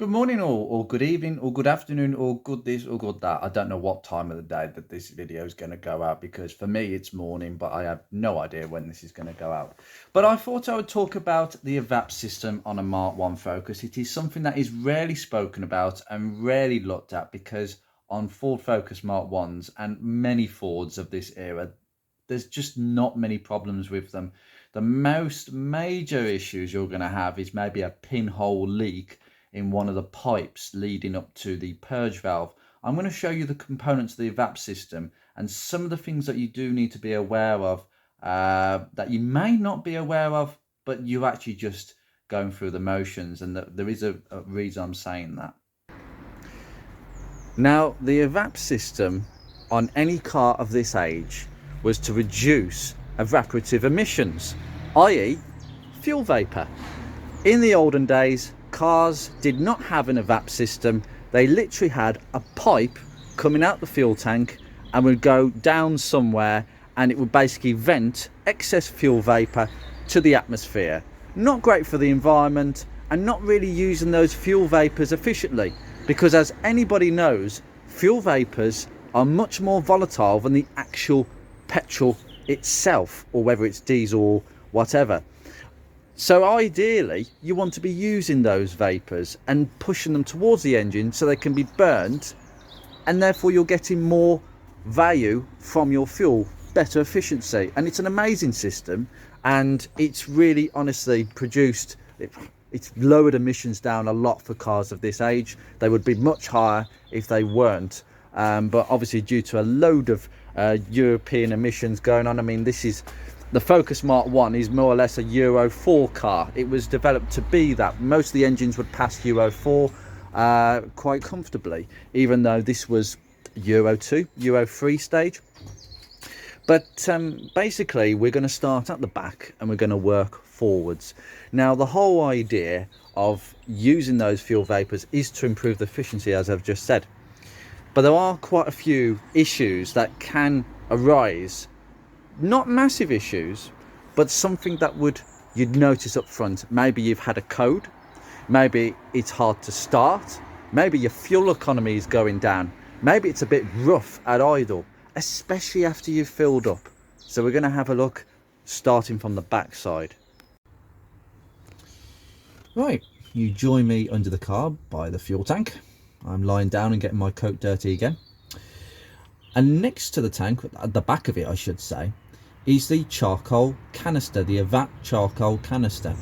Good morning or good evening or good afternoon or good this or good that. I don't know what time of the day that this video is going to go out because for me it's morning, but I have no idea when this is going to go out. But I thought I would talk about the EVAP system on a Mark 1 Focus. It is something that is rarely spoken about and rarely looked at because on Ford Focus Mark 1s and many Fords of this era, there's just not many problems with them. The most major issues you're going to have is maybe a pinhole leak in one of the pipes leading up to the purge valve. I'm going to show you the components of the EVAP system and some of the things that you do need to be aware of that you may not be aware of, but you're actually just going through the motions, and there is a reason I'm saying that. Now, the EVAP system on any car of this age was to reduce evaporative emissions, i.e. fuel vapor. In the olden days, cars did not have an EVAP system. They literally had a pipe coming out the fuel tank and would go down somewhere, and it would basically vent excess fuel vapor to the atmosphere. Not great for the environment and not really using those fuel vapors efficiently, because as anybody knows, fuel vapors are much more volatile than the actual petrol itself, or whether it's diesel or whatever. So ideally, you want to be using those vapours and pushing them towards the engine so they can be burnt, and therefore you're getting more value from your fuel, better efficiency. And it's an amazing system, and it's really honestly produced, it's lowered emissions down a lot for cars of this age. They would be much higher if they weren't, but obviously due to a load of European emissions going on. I mean, this is the Focus Mark 1 is more or less a Euro 4 car. It was developed to be that. Most of the engines would pass Euro 4 quite comfortably, even though this was Euro 2, Euro 3 stage. But basically, we're going to start at the back and we're going to work forwards. Now, the whole idea of using those fuel vapours is to improve the efficiency, as I've just said. But there are quite a few issues that can arise. Not massive issues, but something that you'd notice up front. Maybe you've had a code, maybe it's hard to start, maybe your fuel economy is going down, maybe it's a bit rough at idle, especially after you've filled up. So we're going to have a look starting from the back side. Right, you join me under the car by the fuel tank. I'm lying down and getting my coat dirty again. And next to the tank, at the back of it I should say, is the charcoal canister, the EVAP charcoal canister.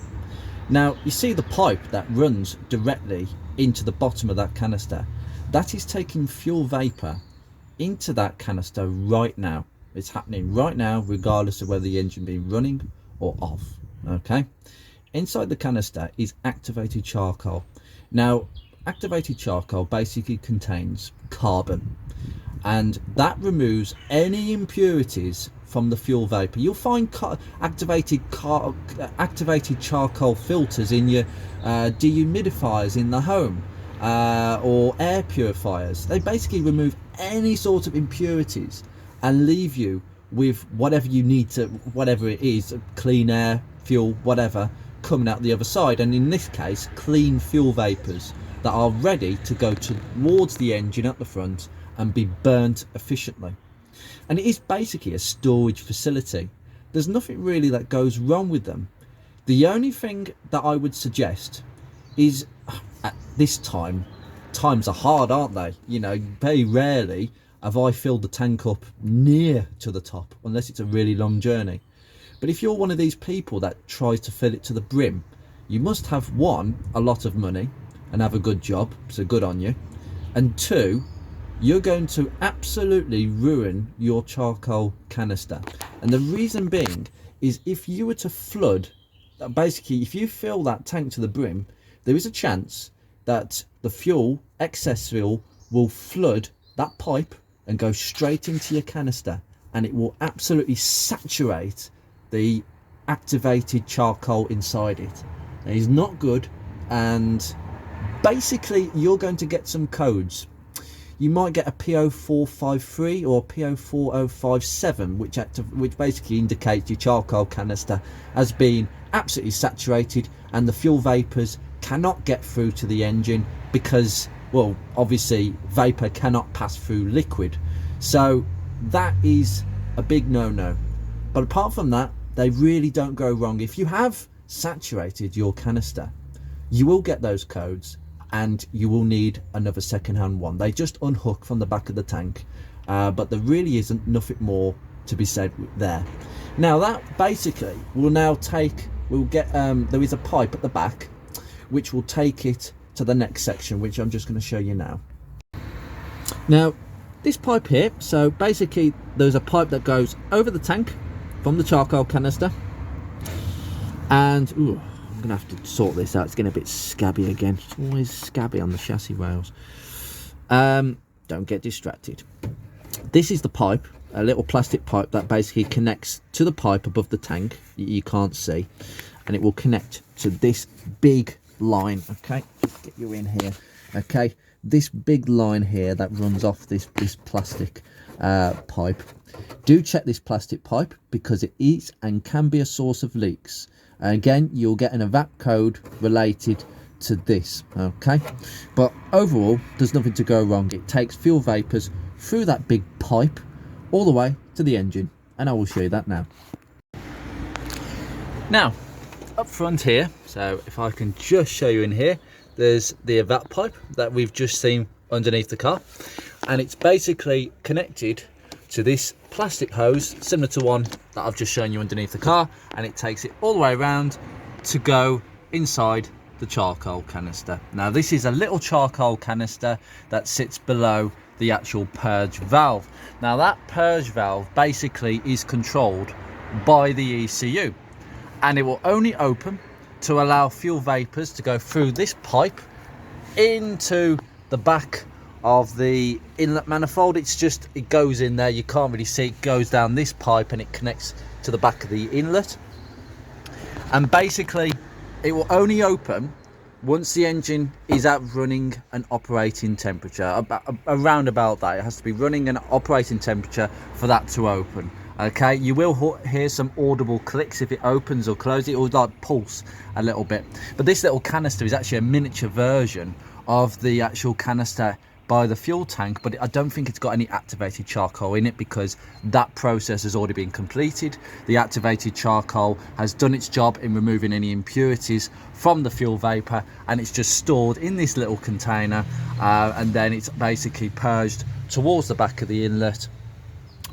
Now you see the pipe that runs directly into the bottom of that canister. That is taking fuel vapor into that canister right now. It's happening right now, regardless of whether the engine be running or off. Okay, inside the canister is activated charcoal. Now activated charcoal basically contains carbon, and that removes any impurities from the fuel vapor. You'll find activated charcoal filters in your dehumidifiers in the home, or air purifiers. They basically remove any sort of impurities and leave you with whatever you need to, whatever it is, clean air, fuel, whatever, coming out the other side. And in this case, clean fuel vapors that are ready to go towards the engine at the front and be burnt efficiently. And it is basically a storage facility. There's nothing really that goes wrong with them. The only thing that I would suggest is, at this time, times are hard, aren't they? You know, very rarely have I filled the tank up near to the top, unless it's a really long journey. But if you're one of these people that tries to fill it to the brim, you must have, one, a lot of money and have a good job, so good on you, and two, you're going to absolutely ruin your charcoal canister. And the reason being is, if you were to flood, basically if you fill that tank to the brim, there is a chance that the fuel, excess fuel, will flood that pipe and go straight into your canister, and it will absolutely saturate the activated charcoal inside it. It is not good, and basically you're going to get some codes. You might get a P0453 or P04057, which basically indicates your charcoal canister as being absolutely saturated and the fuel vapours cannot get through to the engine because, well, obviously vapor cannot pass through liquid. So that is a big no-no. But apart from that, they really don't go wrong. If you have saturated your canister, you will get those codes and you will need another second-hand one. They just unhook from the back of the tank, but there really isn't nothing more to be said there. Now that basically will now take, we'll get, there is a pipe at the back which will take it to the next section, which I'm just going to show you now. Now this pipe here, so basically there's a pipe that goes over the tank from the charcoal canister, and ooh, I'm gonna have to sort this out, it's getting a bit scabby again. It's always scabby on the chassis rails. Don't get distracted. This is the pipe, a little plastic pipe that basically connects to the pipe above the tank, you can't see, and it will connect to this big line. Okay, let's get you in here. Okay, this big line here that runs off this plastic pipe. Do check this plastic pipe because it is and can be a source of leaks. And again, you'll get an EVAP code related to this. Okay, but overall there's nothing to go wrong. It takes fuel vapors through that big pipe all the way to the engine, and I will show you that now. Now up front here, so if I can just show you in here, there's the EVAP pipe that we've just seen underneath the car, and it's basically connected to this plastic hose similar to one that I've just shown you underneath the car, and it takes it all the way around to go inside the charcoal canister. Now this is a little charcoal canister that sits below the actual purge valve. Now that purge valve basically is controlled by the ECU, and it will only open to allow fuel vapors to go through this pipe into the back of the inlet manifold. It's just, it goes in there, you can't really see, it goes down this pipe and it connects to the back of the inlet, and basically it will only open once the engine is at running an operating temperature, around about that. It has to be running an operating temperature for that to open. Okay, you will hear some audible clicks if it opens or closes. It will like pulse a little bit, but this little canister is actually a miniature version of the actual canister by the fuel tank, but I don't think it's got any activated charcoal in it because that process has already been completed. The activated charcoal has done its job in removing any impurities from the fuel vapor, and it's just stored in this little container, and then it's basically purged towards the back of the inlet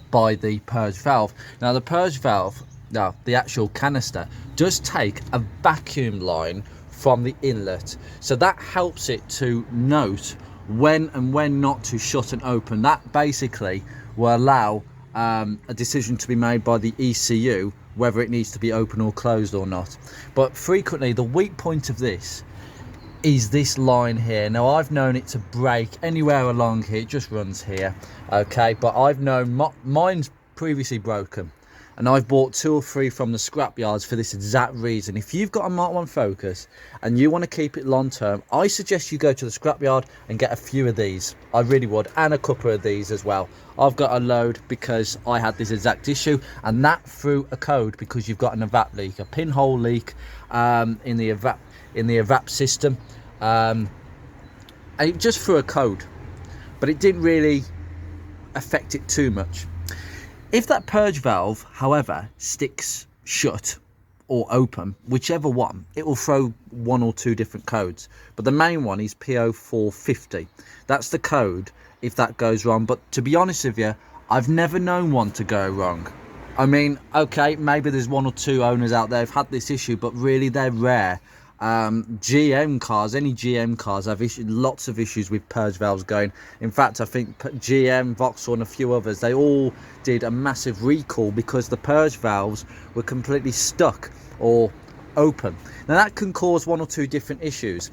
by the purge valve. Now the purge valve, now the actual canister, does take a vacuum line from the inlet, so that helps it to note when and when not to shut and open. That basically will allow a decision to be made by the ECU whether it needs to be open or closed or not. But frequently the weak point of this is this line here. Now I've known it to break anywhere along here, it just runs here, okay, but I've known mine's previously broken, and I've bought 2 or 3 from the scrap yards for this exact reason. If you've got a MK1 Focus and you want to keep it long term, I suggest you go to the scrap yard and get a few of these. I really would, and a couple of these as well. I've got a load because I had this exact issue, and that through a code because you've got an EVAP leak, a pinhole leak in the EVAP system, and it just threw a code, but it didn't really affect it too much. If that purge valve, however, sticks shut or open, whichever one, it will throw 1 or 2 different codes, but the main one is P0450. That's the code if that goes wrong. But to be honest with you, I've never known one to go wrong. I mean, okay, maybe there's 1 or 2 owners out there who've had this issue, but really they're rare. GM cars, any GM cars have lots of issues with purge valves going. In fact, I think GM, Vauxhall and a few others, they all did a massive recall because the purge valves were completely stuck or open. Now that can cause 1 or 2 different issues.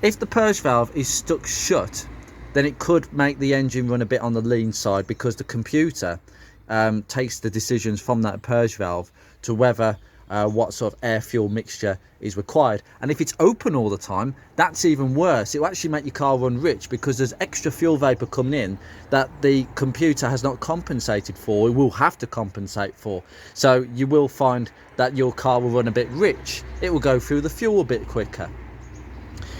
If the purge valve is stuck shut, then it could make the engine run a bit on the lean side because the computer takes the decisions from that purge valve to whether what sort of air fuel mixture is required. And if it's open all the time, that's even worse. It will actually make your car run rich because there's extra fuel vapor coming in that the computer has not compensated for. It will have to compensate for, so you will find that your car will run a bit rich. It will go through the fuel a bit quicker.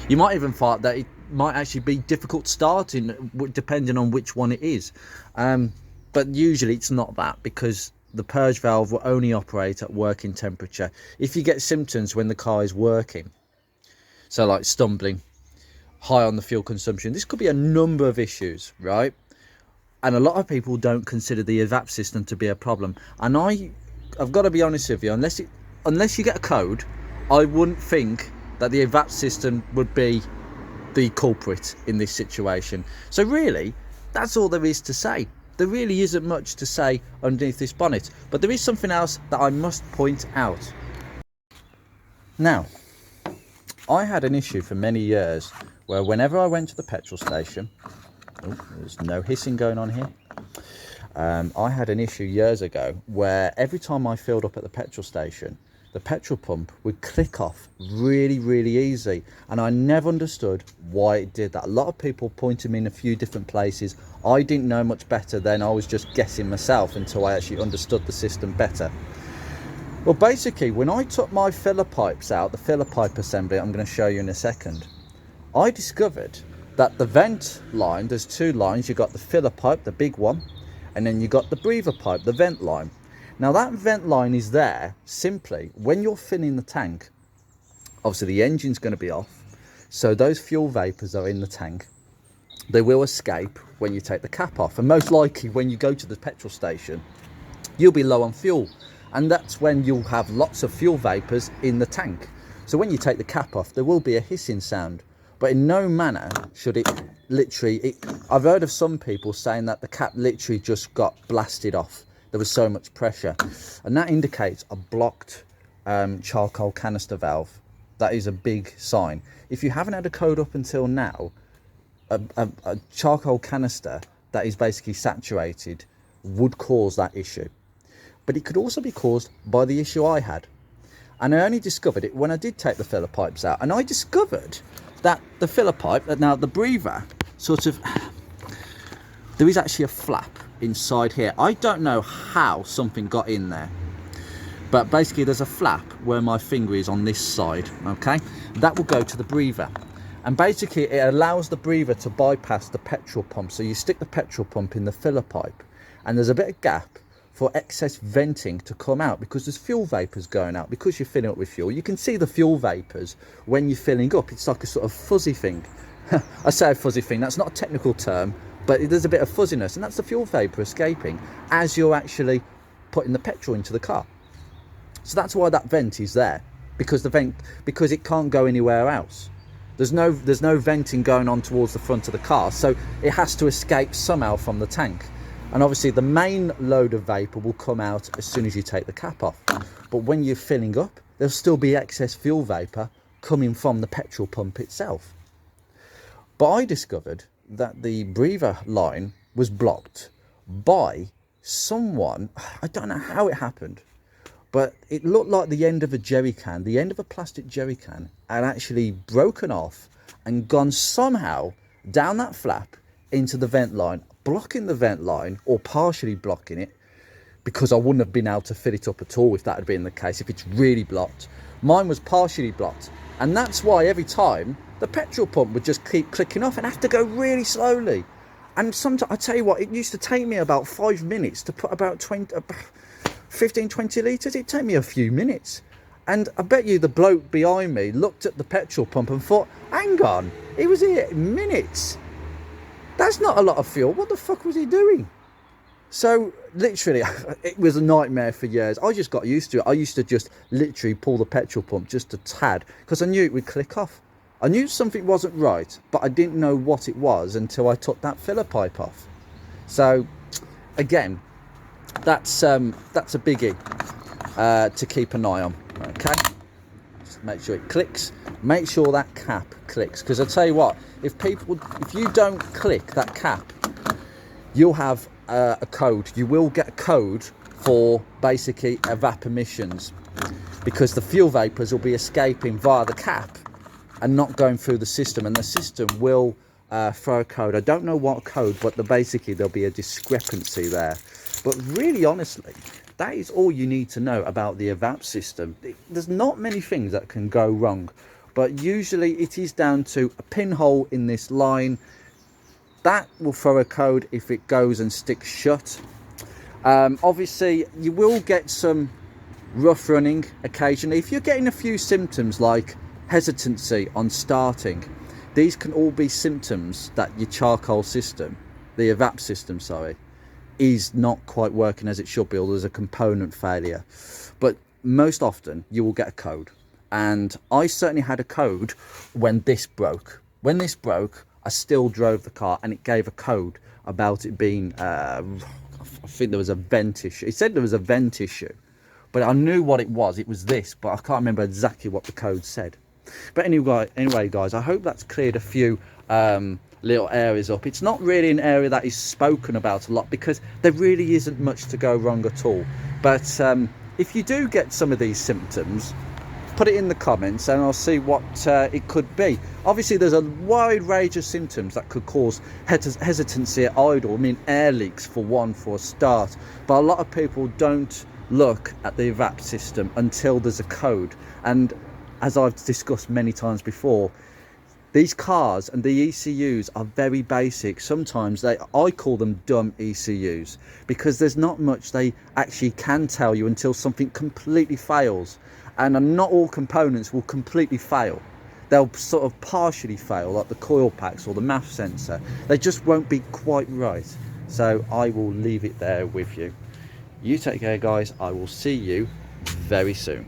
You might even find that it might actually be difficult starting, depending on which one it is. But usually it's not that, because the purge valve will only operate at working temperature. If you get symptoms when the car is working, so like stumbling, high on the fuel consumption, this could be a number of issues, right? And a lot of people don't consider the EVAP system to be a problem. And I've got to be honest with you, unless you get a code, I wouldn't think that the EVAP system would be the culprit in this situation. So really, that's all there is to say. There really isn't much to say underneath this bonnet, but there is something else that I must point out. Now, I had an issue for many years where whenever I went to the petrol station, there's no hissing going on here. I had an issue years ago where every time I filled up at the petrol station, the petrol pump would click off really easy, and I never understood why it did that. A lot of people pointed me in a few different places. I didn't know much better then. I was just guessing myself until I actually understood the system better. Well, basically, when I took my filler pipes out, the filler pipe assembly I'm going to show you in a second, I discovered that the vent line, there's two lines. You've got the filler pipe, the big one, and then you got the breather pipe, the vent line. Now that vent line is there simply when you're filling the tank. Obviously the engine's going to be off, so those fuel vapors are in the tank. They will escape when you take the cap off, and most likely when you go to the petrol station, you'll be low on fuel, and that's when you'll have lots of fuel vapors in the tank. So when you take the cap off, there will be a hissing sound, but in no manner should it literally, I've heard of some people saying that the cap literally just got blasted off. There was so much pressure, and that indicates a blocked charcoal canister valve. That is a big sign. If you haven't had a code up until now, a charcoal canister that is basically saturated would cause that issue. But it could also be caused by the issue I had, and I only discovered it when I did take the filler pipes out. And I discovered that the filler pipe, now the breather, sort of, there is actually a flap inside here. I don't know how something got in there, but basically there's a flap where my finger is on this side, okay? That will go to the breather, and basically it allows the breather to bypass the petrol pump. So you stick the petrol pump in the filler pipe, and there's a bit of gap for excess venting to come out, because there's fuel vapors going out. Because you're filling up with fuel, you can see the fuel vapors when you're filling up. It's like a sort of fuzzy thing. I say a fuzzy thing, that's not a technical term, but there's a bit of fuzziness, and that's the fuel vapor escaping as you're actually putting the petrol into the car. So that's why that vent is there, because because it can't go anywhere else. There's no venting going on towards the front of the car, so it has to escape somehow from the tank. And obviously the main load of vapor will come out as soon as you take the cap off. But when you're filling up, there'll still be excess fuel vapor coming from the petrol pump itself. But I discovered that the breather line was blocked by someone. I don't know how it happened, but it looked like the end of a jerry can, the end of a plastic jerry can, had actually broken off and gone somehow down that flap into the vent line, blocking the vent line, or partially blocking it, because I wouldn't have been able to fill it up at all if that had been the case, if it's really blocked. Mine was partially blocked, and that's why every time the petrol pump would just keep clicking off and have to go really slowly. And sometimes, I tell you what, it used to take me about 5 minutes to put about 15, 20 litres. It'd take me a few minutes. And I bet you the bloke behind me looked at the petrol pump and thought, hang on, he was here in minutes. That's not a lot of fuel. What the fuck was he doing? So literally, it was a nightmare for years. I just got used to it. I used to just literally pull the petrol pump just a tad, because I knew it would click off. I knew something wasn't right, but I didn't know what it was until I took that filler pipe off. So again, that's a biggie to keep an eye on. Okay, just make sure it clicks. Make sure that cap clicks, because I tell you what, if you don't click that cap, you'll have a code. You will get a code for basically EVAP emissions, because the fuel vapors will be escaping via the cap and not going through the system, and the system will throw a code. I don't know what code, but basically there'll be a discrepancy there. But really, honestly, that is all you need to know about the EVAP system. There's not many things that can go wrong, but usually it is down to a pinhole in this line that will throw a code if it goes and sticks shut. Obviously you will get some rough running occasionally if you're getting a few symptoms like hesitancy on starting. These can all be symptoms that your charcoal system, the EVAP system, sorry, is not quite working as it should be, or there's a component failure. But most often you will get a code, and I certainly had a code when this broke. When this broke, I still drove the car and it gave a code about it being I think there was a vent issue. It said there was a vent issue, but I knew what it was. It was this, but I can't remember exactly what the code said. But anyway guys, I hope that's cleared a few little areas up. It's not really an area that is spoken about a lot because there really isn't much to go wrong at all. But if you do get some of these symptoms, put it in the comments and I'll see what it could be. Obviously there's a wide range of symptoms that could cause hesitancy at idle. I mean, air leaks for a start, but a lot of people don't look at the EVAP system until there's a code. And as I've discussed many times before, these cars and the ECUs are very basic. Sometimes I call them dumb ECUs because there's not much they actually can tell you until something completely fails. And not all components will completely fail. They'll sort of partially fail, like the coil packs or the MAF sensor. They just won't be quite right. So I will leave it there with you. You take care, guys. I will see you very soon.